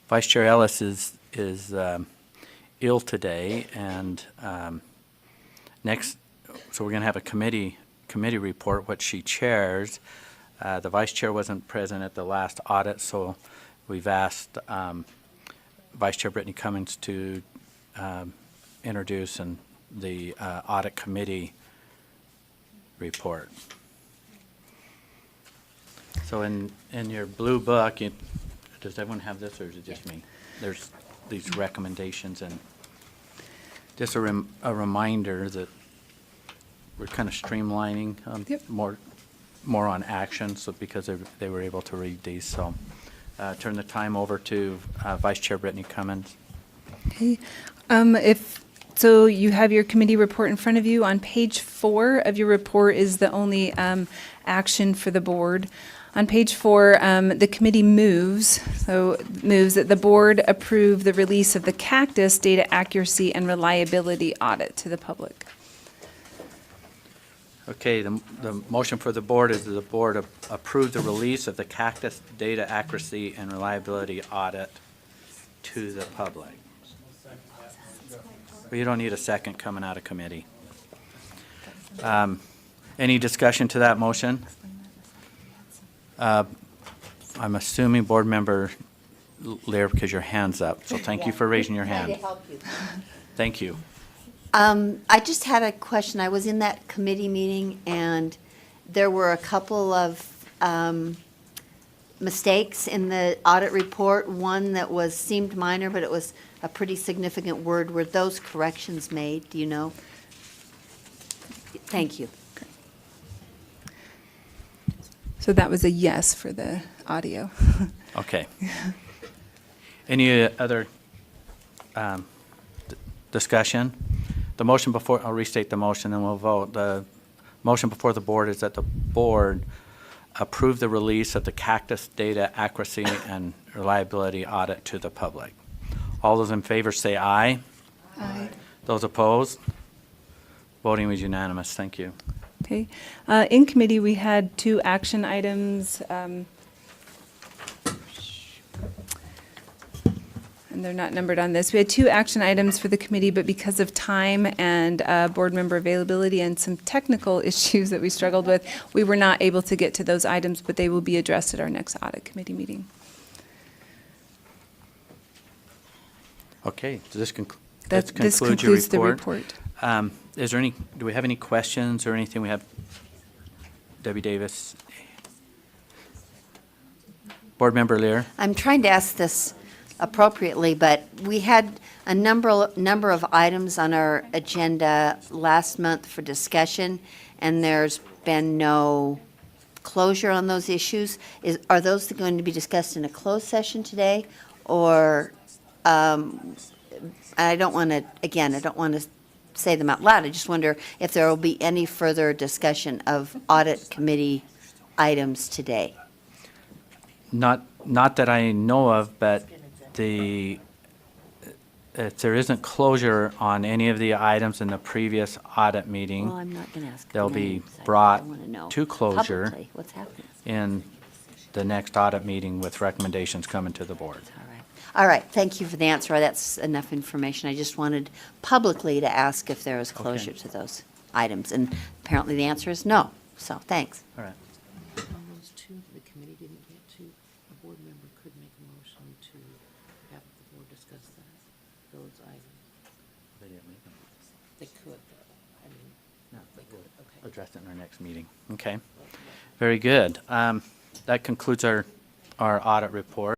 Vice Chair Ellis is ill today, and next, so we're going to have a committee report, which she chairs. The Vice Chair wasn't present at the last audit, so we've asked Vice Chair Brittany Cummings to introduce the Audit Committee report. So in your blue book, does everyone have this, or is it just me? There's these recommendations, and just a reminder that we're kind of streamlining Yep. more on action, so because they were able to read these. So turn the time over to Vice Chair Brittany Cummings. Okay. So you have your committee report in front of you. On page 4 of your report is the only action for the board. On page 4, the committee moves that the board approve the release of the cactus data accuracy and reliability audit to the public. Okay, the motion for the board is that the board approve the release of the cactus data accuracy and reliability audit to the public. Well, you don't need a second coming out of committee. Any discussion to that motion? I'm assuming Board Member Lear, because your hand's up, so thank you for raising your hand. Trying to help you. Thank you. I just had a question. I was in that committee meeting, and there were a couple of mistakes in the audit report. One that seemed minor, but it was a pretty significant word. Were those corrections made? Do you know? Thank you. So that was a yes for the audio. Okay. Any other discussion? The motion before, I'll restate the motion and we'll vote. The motion before the board is that the board approve the release of the cactus data accuracy and reliability audit to the public. All those in favor say aye. Aye. Those opposed? Voting was unanimous. Thank you. Okay. In committee, we had 2 action items, and they're not numbered on this. We had 2 action items for the committee, but because of time and board member availability and some technical issues that we struggled with, we were not able to get to those items, but they will be addressed at our next audit committee meeting. Okay, so this This concludes the report. Do we have any questions or anything? We have Debbie Davis. Board Member Lear. I'm trying to ask this appropriately, but we had a number of items on our agenda last month for discussion, and there's been no closure on those issues. Are those going to be discussed in a closed session today, or I don't want to say them out loud. I just wonder if there will be any further discussion of audit committee items today. Not that I know of, but if there isn't closure on any of the items in the previous audit meeting, Well, I'm not going to ask. they'll be names. I brought wanna know to closure publicly what's happening. in the next audit meeting with recommendations coming to the board. All right. All right. Thank you for the answer. That's enough information. I just wanted publicly to ask if there was closure to those items, and apparently the answer is no. So thanks. All right. On those 2 the committee didn't get to, a board member could make a motion to have the board discuss those items. They could, though. I mean, No, they could, okay. Address it in our next meeting. Okay. Very good. That concludes our audit report.